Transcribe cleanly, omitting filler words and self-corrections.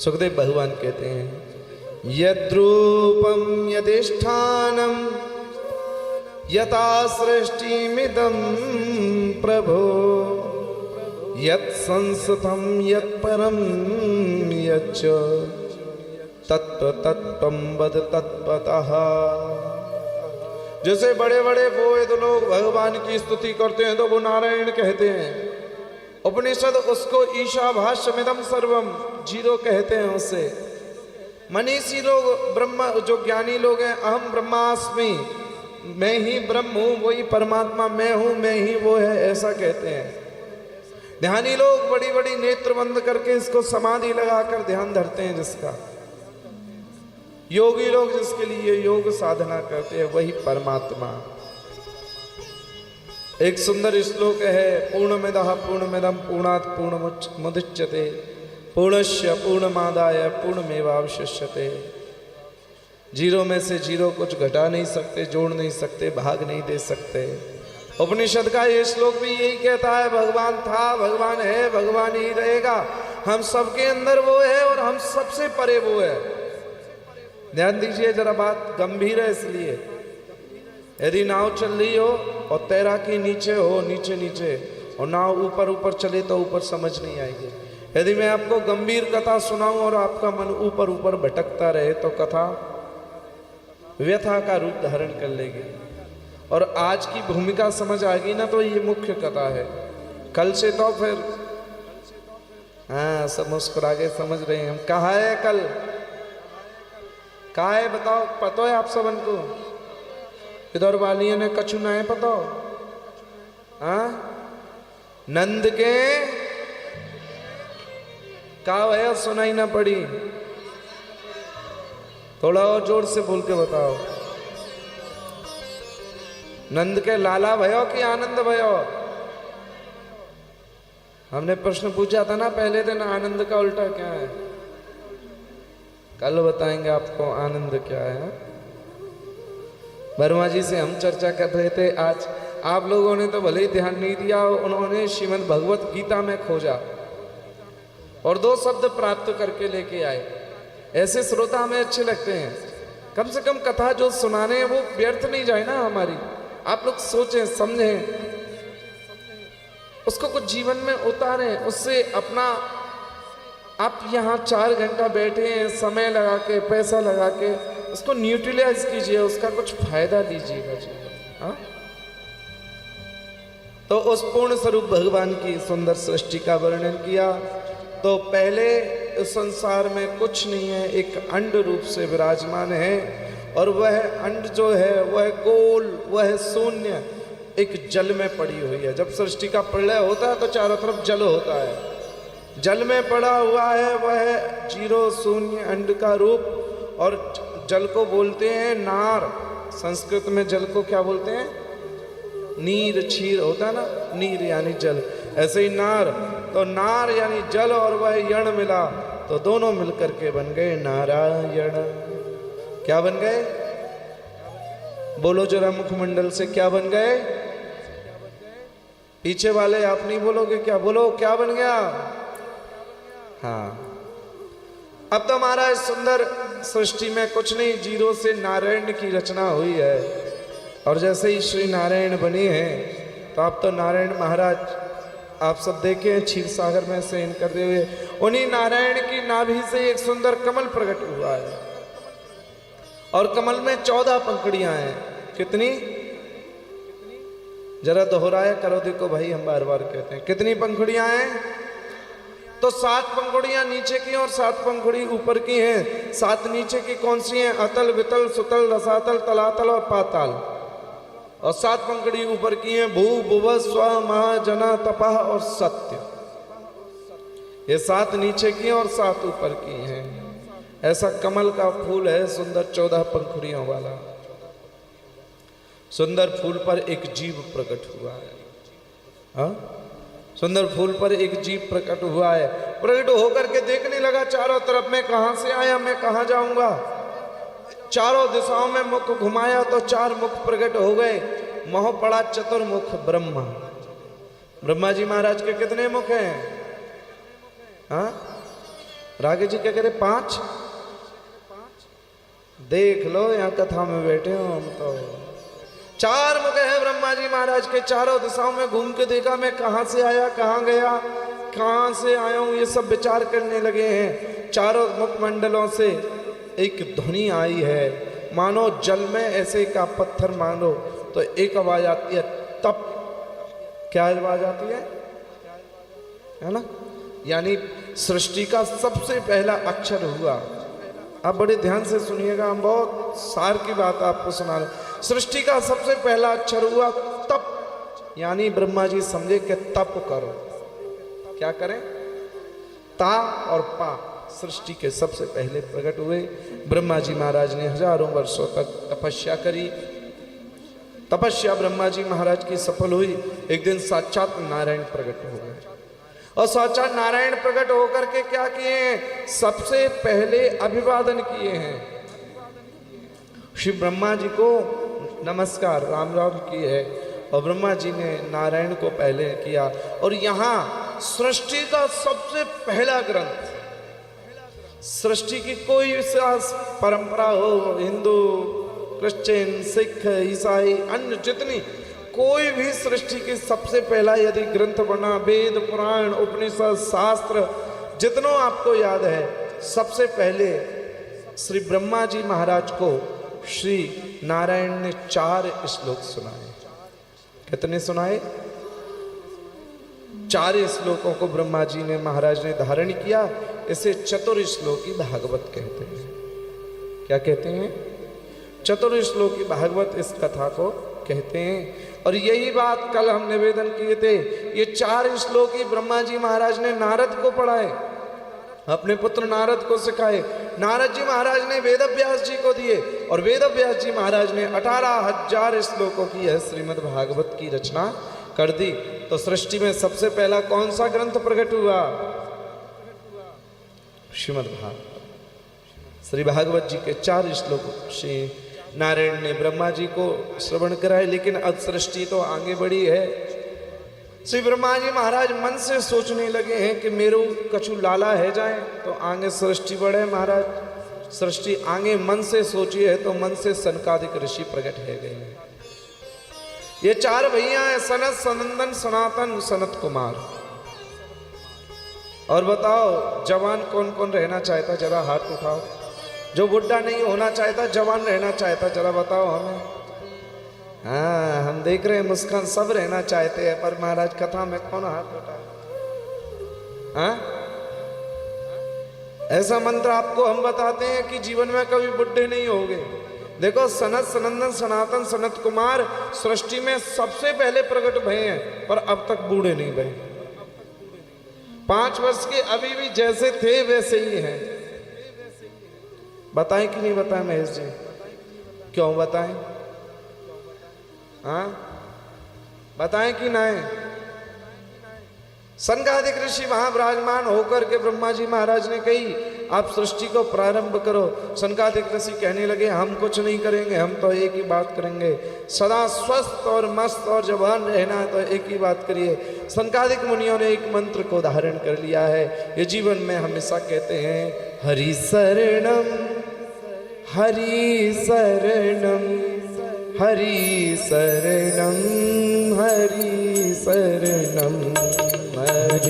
सुखदेव भगवान कहते हैं, यद्रूपम यदिष्ठानम यथा सृष्टिमिदं प्रभो यत् संस्थम यत् परम यच्च तत्व तत्वं वद तत्वतः। जैसे बड़े बड़े वेद लोग भगवान की स्तुति करते हैं तो वो नारायण कहते हैं। उपनिषद उसको ईशावास्यमिदं सर्वम जीरो कहते हैं उसे। मनीषी लोग ब्रह्म जो ज्ञानी लोग हैं, अहम ब्रह्मास्मि, मैं ही ब्रह्म हूँ, वही परमात्मा मैं हूँ, मैं ही वो है, ऐसा कहते हैं। ध्यानी लोग बड़ी बड़ी नेत्र बंद करके इसको समाधि लगाकर ध्यान धरते हैं जिसका। योगी लोग जिसके लिए योग साधना करते हैं वही परमात्मा। एक सुंदर श्लोक है, पूर्णमिदः पूर्णमिदं पूर्णात् पूर्णमुदच्यते पूर्णस्य पूर्णमादाय पूर्णमेवावशिष्यते। जीरो में से जीरो कुछ घटा नहीं सकते, जोड़ नहीं सकते, भाग नहीं दे सकते। उपनिषद का ये श्लोक भी यही कहता है, भगवान था, भगवान है, भगवान ही रहेगा। हम सबके अंदर वो है और हम सबसे परे वो है। ध्यान दीजिए जरा, बात गंभीर है। इसलिए यदि नाव चल रही हो और तैराकी नीचे हो, नीचे नीचे, और नाव ऊपर ऊपर चले तो ऊपर समझ नहीं आएगी। यदि मैं आपको गंभीर कथा सुनाऊं और आपका मन ऊपर ऊपर भटकता रहे तो कथा व्यथा का रूप धारण कर लेगी। और आज की भूमिका समझ आ गई ना तो ये मुख्य कथा है। कल से तो फिर हाँ सब मुस्कुरा के समझ रहे हैं हम। कहा है कल, कहा है बताओ, पता है आप सबन को? इधर वालियों ने कछु ना है पता? हाँ, नंद के कहा है, सुनाई ना पड़ी? थोड़ा और जोर से बोल के बताओ। नंद के लाला भयो कि आनंद भयो? हमने प्रश्न पूछा था ना पहले दिन, आनंद का उल्टा क्या है? कल बताएंगे आपको आनंद क्या है। वर्मा जी से हम चर्चा कर रहे थे आज। आप लोगों ने तो भले ही ध्यान नहीं दिया, उन्होंने श्रीमद् भगवत गीता में खोजा और 2 शब्द प्राप्त करके लेके आए। ऐसे श्रोता हमें अच्छे लगते हैं। कम से कम कथा जो सुनाने हैं वो व्यर्थ नहीं जाए ना हमारी। आप लोग सोचें, समझें, उसको कुछ जीवन में उतारें। उससे अपना, आप यहाँ 4 घंटा बैठे हैं, समय लगा के, पैसा लगा के, उसको न्यूट्रलाइज कीजिए, उसका कुछ फायदा लीजिएगा जीवन। हाँ, तो उस पूर्ण स्वरूप भगवान की सुंदर सृष्टि का वर्णन किया। तो पहले इस संसार में कुछ नहीं है, एक अंड रूप से विराजमान है और वह अंड जो है वह गोल, वह शून्य एक जल में पड़ी हुई है। जब सृष्टि का प्रलय होता है तो चारों तरफ जल होता है। जल में पड़ा हुआ है वह जीरो शून्य अंड का रूप। और जल को बोलते हैं नार। संस्कृत में जल को क्या बोलते हैं? नीर, क्षीर होता है ना, नीर यानी जल। ऐसे ही नार, तो नार यानी जल और वह यण मिला तो दोनों मिलकर के बन गए नारायण। क्या बन गए? बोलो जरा मुखमंडल से, क्या बन गए? पीछे वाले आप नहीं बोलोगे क्या? बोलो क्या बन गया? हाँ, अब तो हमारा इस सुंदर सृष्टि में कुछ नहीं, जीरो से नारायण की रचना हुई है। और जैसे ही श्री नारायण बने हैं तो आप तो नारायण महाराज आप सब देखे हैं क्षीर सागर में शयन करते हुए। उन्हीं नारायण की नाभि से एक सुंदर कमल प्रकट हुआ है और कमल में 14 पंखुड़ियां हैं। कितनी? जरा दोहराया करो, देखो भाई हम बार बार कहते हैं। कितनी पंखुड़ियां हैं? तो 7 पंखुड़ियां नीचे की और 7 पंखुड़ी ऊपर की हैं। 7 नीचे की कौन सी हैं? अतल, वितल, सुतल, रसातल, तलातल और पाताल। और 7 पंखुड़ी ऊपर की हैं भू, भुव, स्व, महा, जना, तपह और सत्य। ये 7 नीचे की और 7 ऊपर की हैं। ऐसा कमल का फूल है सुंदर 14 पंखुड़ियों वाला। सुंदर फूल पर एक जीव प्रकट हुआ है। हाँ, सुंदर फूल पर एक जीव प्रकट हुआ है। प्रकट होकर के देखने लगा चारों तरफ, मैं कहां से आया, मैं कहां जाऊंगा। चारों दिशाओं में मुख घुमाया तो 4 मुख प्रकट हो गए। मोह पड़ा चतुर्मुख ब्रह्मा। ब्रह्मा जी महाराज के कितने मुख हैं? हाँ, रागे जी क्या करे 5 देख लो यहाँ कथा में बैठे हो हम तो। 4 मुख है ब्रह्मा जी महाराज के, चारों दिशाओं में घूम के देखा मैं कहाँ से आया कहाँ गया, कहाँ से आया हूँ, ये सब विचार करने लगे हैं। चारों मुखमंडलों से एक ध्वनि आई है, मानो जल में ऐसे का पत्थर मानो तो एक आवाज आती है तप। क्या आवाज आती है ना, यानी सृष्टि का सबसे पहला अक्षर हुआ। आप बड़े ध्यान से सुनिएगा, हम बहुत सार की बात आपको सुना रहे। सृष्टि का सबसे पहला अक्षर हुआ तप, यानी ब्रह्मा जी समझे कि तप करो। क्या करें? ता और पा सृष्टि के सबसे पहले प्रकट हुए। ब्रह्मा जी महाराज ने हजारों वर्षों तक तपस्या करी। तपस्या ब्रह्मा जी महाराज की सफल हुई। एक दिन साक्षात नारायण प्रकट हो गए और साक्षात नारायण प्रकट होकर के क्या किए हैं? सबसे पहले अभिवादन किए हैं। श्री ब्रह्मा जी को नमस्कार राम राम की है और ब्रह्मा जी ने नारायण को पहले किया। और यहाँ सृष्टि का सबसे पहला ग्रंथ, सृष्टि की कोई परंपरा हो, हिंदू क्रिश्चियन सिख ईसाई अन्य जितनी कोई भी सृष्टि की सबसे पहला यदि ग्रंथ बना, वेद पुराण उपनिषद शास्त्र जितनों आपको याद है, सबसे पहले श्री ब्रह्मा जी महाराज को श्री नारायण ने 4 श्लोक सुनाए। कितने सुनाए? 4 श्लोकों को ब्रह्मा जी ने महाराज ने धारण किया। इसे चतुर्श्लोकी भागवत कहते हैं। क्या कहते हैं? चतुर्श्लोकी भागवत इस कथा को कहते हैं। और यही बात कल हम निवेदन किए थे। ये 4 श्लोकी ब्रह्मा जी महाराज ने नारद को पढ़ाए, अपने पुत्र नारद को सिखाए। नारद जी महाराज ने वेद व्यास जी को दिए और वेद व्यास जी महाराज ने 18,000 श्लोकों की यह श्रीमद् भागवत की रचना कर दी। तो सृष्टि में सबसे पहला कौन सा ग्रंथ प्रकट हुआ? श्रीमद् भागवत। श्री भागवत जी के 4 श्लोक श्री नारायण ने ब्रह्मा जी को श्रवण कराए। लेकिन अब सृष्टि तो आगे बढ़ी है। श्री ब्रह्मा जी महाराज मन से सोचने लगे हैं कि मेरो कछु लाला है जाए तो आगे सृष्टि बढ़े। महाराज सृष्टि आगे मन से सोची है तो मन से सनकादिक ऋषि प्रकट है गए हैं। ये 4 भैया हैं, सनत सनंदन सनातन सनत कुमार। और बताओ जवान कौन कौन रहना चाहता? जरा हाथ उठाओ। जो बुढ़ा नहीं होना चाहता, जवान रहना चाहता, जरा बताओ हमें। हाँ, हम देख रहे हैं मुस्कान, सब रहना चाहते हैं, पर महाराज कथा में कौन हाथ उठा? हाँ, ऐसा मंत्र आपको हम बताते हैं कि जीवन में कभी बुढ़े नहीं होगे। देखो सनत सनंदन सनातन सनत कुमार सृष्टि में सबसे पहले प्रकट भये हैं, पर अब तक बूढ़े नहीं भये। 5 वर्ष के अभी भी जैसे थे वैसे ही हैं। बताएं कि नहीं बताएं महेश जी? क्यों बताएं? हाँ, बताएं कि नहीं? सनकादिक ऋषि वहां विराजमान होकर के ब्रह्मा जी महाराज ने कही आप सृष्टि को प्रारंभ करो। सनकादिक ऋषि कहने लगे हम कुछ नहीं करेंगे, हम तो एक ही बात करेंगे, सदा स्वस्थ और मस्त और जवान रहना है तो एक ही बात करिए। सनकादिक मुनियों ने एक मंत्र को धारण कर लिया है। ये जीवन में हमेशा कहते हैं हरि शरणम हरि शरणम हरि शरणम हरि शरणम।